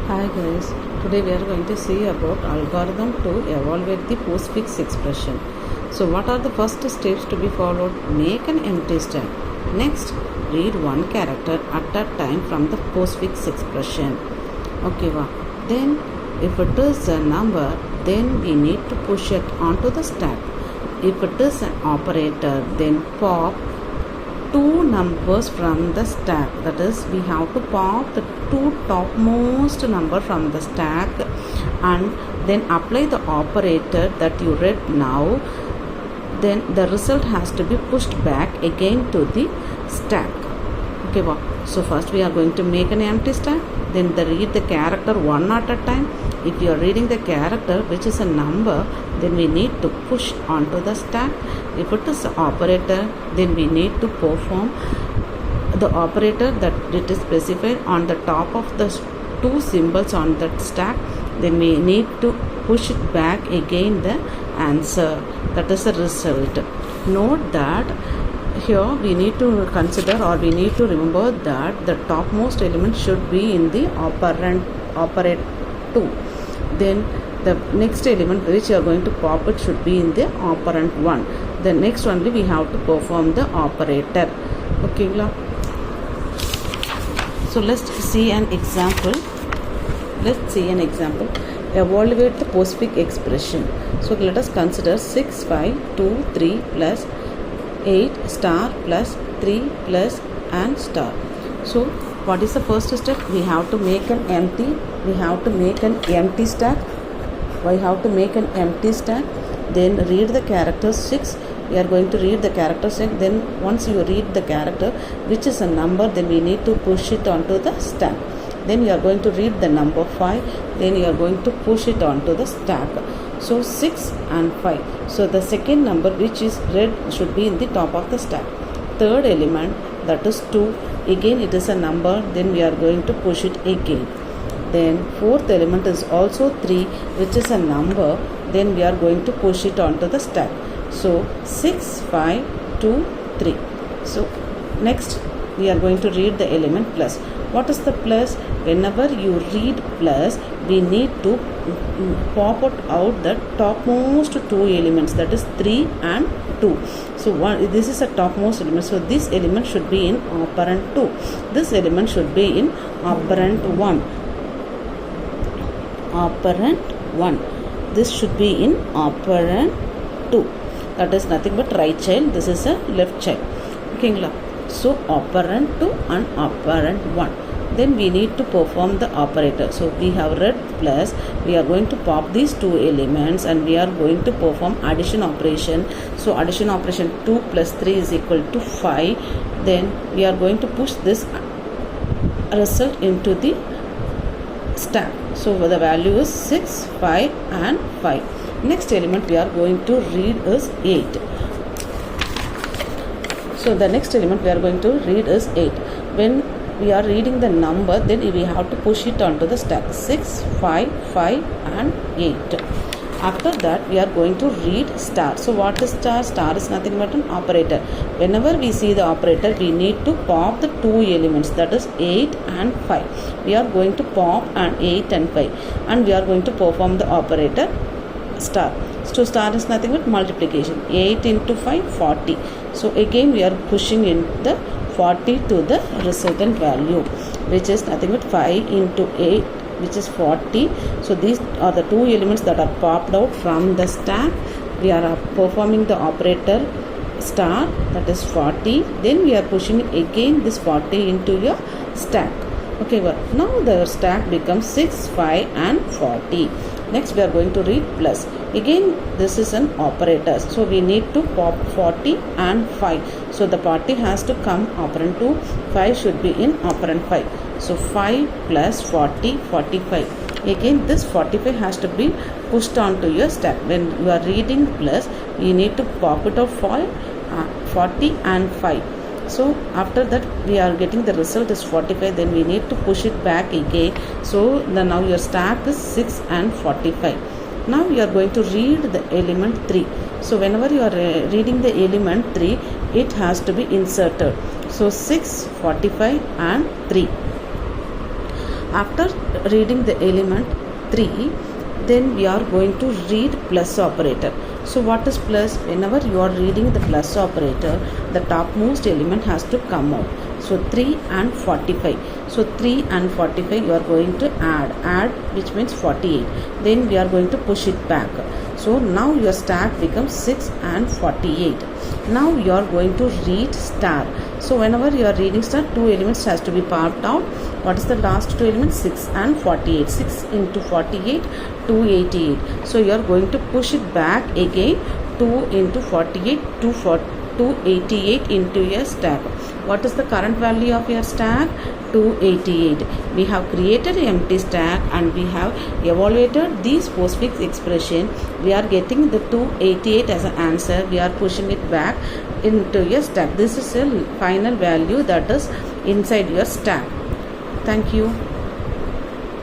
Hi guys, today we are going to see about algorithm to evaluate the postfix expression. So what are the first steps to be followed? Make an empty stack. Next, read one character at a time from the postfix expression. Okay, then if it is a number, then we need to push it onto the stack. If it is an operator, then pop two numbers from the stack. That is, we have to pop the two topmost number from the stack and then apply the operator that you read now. Then the result has to be pushed back again to the stack. Okay, so first we are going to make an empty stack. Then read the character one at a time. If you are reading the character which is a number, then we need to push onto the stack. If it is an operator, then we need to perform the operator that it is specified on the top of the two symbols on that stack. Then we need to push it back again the answer, that is the result. Note that here we need to consider, or we need to remember, that the topmost element should be in the operand 2. Then the next element which you are going to pop it should be in the operand 1. The next only we have to perform the operator. Okay, so let's see an example. Evaluate the postfix expression. So let us consider 6, 5, 2, 3 plus 8 star plus 3 plus and star. So what is the first step? We have to make an empty. Stack. We have to make an empty stack. Then read the character 6. We are going to read the character 6. Then once you read the character which is a number, then we need to push it onto the stack. Then you are going to read the number 5. Then you are going to push it onto the stack. So 6 and 5. So the second number which is read should be in the top of the stack. Third element, that is 2. Again it is a number. Then we are going to push it again. Then fourth element is also 3, which is a number. Then we are going to push it onto the stack. So 6, 5, 2, 3. So next we are going to read the element plus. What is the plus? Whenever you read plus, we need to pop out the topmost two elements, that is 3 and 2. So this is a topmost element. So this element should be in operand 2. This element should be in operand 1. This should be in operand 2. That is nothing but right child. This is a left child. Okay, so operand 2 and operand 1. Then we need to perform the operator. So we have read plus. We are going to pop these two elements and we are going to perform addition operation. So addition operation 2 plus 3 is equal to 5. Then we are going to push this result into the stack. So the value is 6, 5 and 5. Next element we are going to read is 8. So the next element we are going to read is 8. When we are reading the number, then we have to push it onto the stack. 6, 5, 5 and 8. After that we are going to read star. So what is star? Star is nothing but an operator. Whenever we see the operator, we need to pop the two elements, that is 8 and 5. We are going to pop an 8 and 5 and we are going to perform the operator star. So star is nothing but multiplication. 8 into 5, 40. So again we are pushing in the 40 to the resultant value, which is nothing but 5 into 8, which is 40. So these are the two elements that are popped out from the stack. We are performing the operator star, that is 40. Then we are pushing again this 40 into your stack. Okay, now the stack becomes 6, 5 and 40. Next we are going to read plus. Again this is an operator. So we need to pop 40 and 5. So the 40 has to come operand 2. 5 should be in operand 5. So 5 plus 40, 45. Again this 45 has to be pushed onto your stack. When you are reading plus, you need to pop it of 40 and 5. So after that we are getting the result is 45. Then we need to push it back again. So now your stack is 6 and 45. Now we are going to read the element 3. So whenever you are reading the element 3, it has to be inserted. So 6, 45 and 3. after reading the element 3, then we are going to read plus operator. So what is plus? Whenever you are reading the plus operator, the topmost element has to come out. So 3 and 45. So 3 and 45 you are going to add, which means 48. Then we are going to push it back. So now your stack becomes 6 and 48. Now you are going to read star. So whenever you are reading star, two elements has to be popped out. What is the last two elements? 6 and 48. 6 into 48, 288. So you are going to push it back again. 2 into 48, 288 into your stack. What is the current value of your stack? 288. We have created an empty stack and we have evaluated these postfix expression. We are getting the 288 as an answer. We are pushing it back into your stack. This is a final value that is inside your stack. Thank you.